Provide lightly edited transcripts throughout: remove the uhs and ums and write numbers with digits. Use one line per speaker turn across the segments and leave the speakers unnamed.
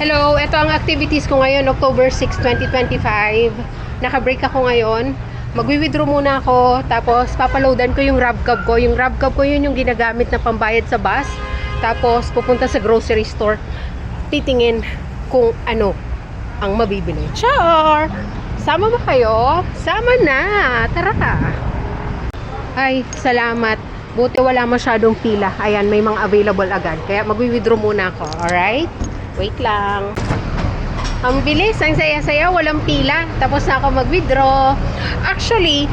Hello, ito ang activities ko ngayon, October 6, 2025. Naka-break ako ngayon. Magwi-withdraw muna ako, tapos papaloadan ko yung RabCab ko. Yung RabCab ko yun yung ginagamit na pambayad sa bus. Tapos pupunta sa grocery store, titingin kung ano ang mabibili. Char! Sama ba kayo? Sama na! Tara ka! Ay, salamat. Buti wala masyadong pila. Ayan, may mga available agad. Kaya magwi-withdraw muna ako. Alright? Wait lang. Ang bilis, ang saya-saya, walang pila. Tapos na ako mag-withdraw. Actually,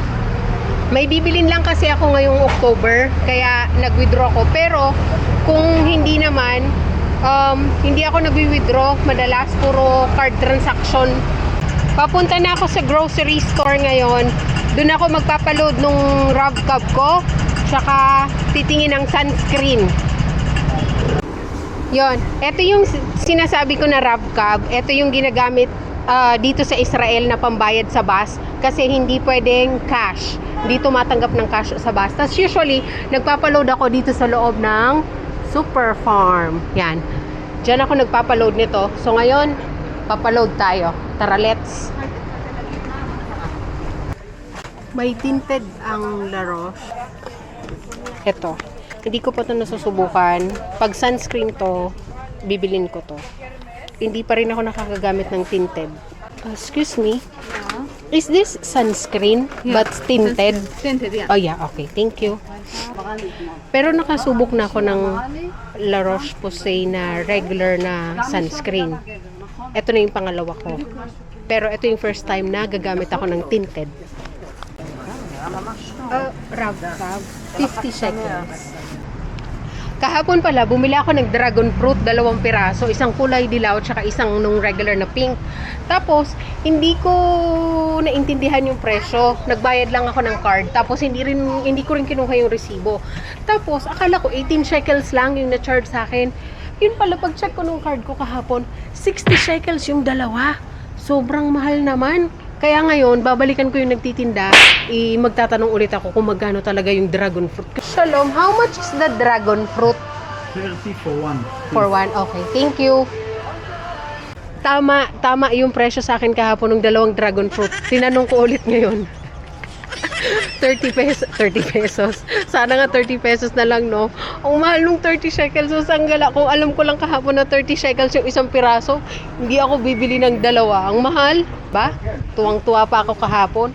may bibilin lang kasi ako ngayong October. Kaya nag-withdraw ako. Pero, kung hindi naman, hindi ako nag-withdraw. Madalas, puro card transaction. Papunta na ako sa grocery store ngayon. Doon ako magpapaload nung RabCab ko. Tsaka, titingin ng sunscreen. Yon, ito yung sinasabi ko na RabCab. Ito yung ginagamit dito sa Israel na pambayad sa bus kasi hindi pwedeng cash. Hindi tumatanggap ng cash sa bus. Tapos usually, nagpapaload ako dito sa loob ng Super Farm. Yan. Diyan ako nagpapaload nito. So ngayon, papaload tayo. Tara, let's. May tinted ang La Roche. Ito. Hindi ko pa ito nasusubukan. Pag sunscreen to, bibilin ko to. Hindi pa rin ako nakakagamit ng tinted. Excuse me. Is this sunscreen but tinted?
Tinted, yeah.
Oh yeah, okay. Thank you. Pero nakasubok na ako ng La Roche-Posay na regular na sunscreen. Ito na yung pangalawa ko. Pero ito yung first time na gagamit ako ng tinted. RabCab. 50 shekels. Kahapon pala, bumili ako ng dragon fruit, 2 piraso, isang kulay dilaw, tsaka isang nung regular na pink. Tapos, hindi ko naintindihan yung presyo. Nagbayad lang ako ng card. Tapos, hindi ko rin kinuha yung resibo. Tapos, akala ko 18 shekels lang yung na-charge sa akin. Yun pala, pag-check ko nung card ko kahapon, 60 shekels yung dalawa. Sobrang mahal naman. Kaya ngayon, babalikan ko yung nagtitinda, magtatanong ulit ako kung magkano talaga yung dragon fruit. Shalom, how much is the dragon fruit?
30 for one.
For one, okay. Thank you. Tama yung presyo sa akin kahapon ng 2 dragon fruit. Tinanong ko ulit ngayon. 30 pesos. Sana nga 30 pesos na lang, no? Ang mahal nung 30 shekels. So, sanggala. Kung alam ko lang kahapon na 30 shekels yung isang piraso, hindi ako bibili ng 2. Ang mahal, ba? Tuwang-tuwa pa ako kahapon.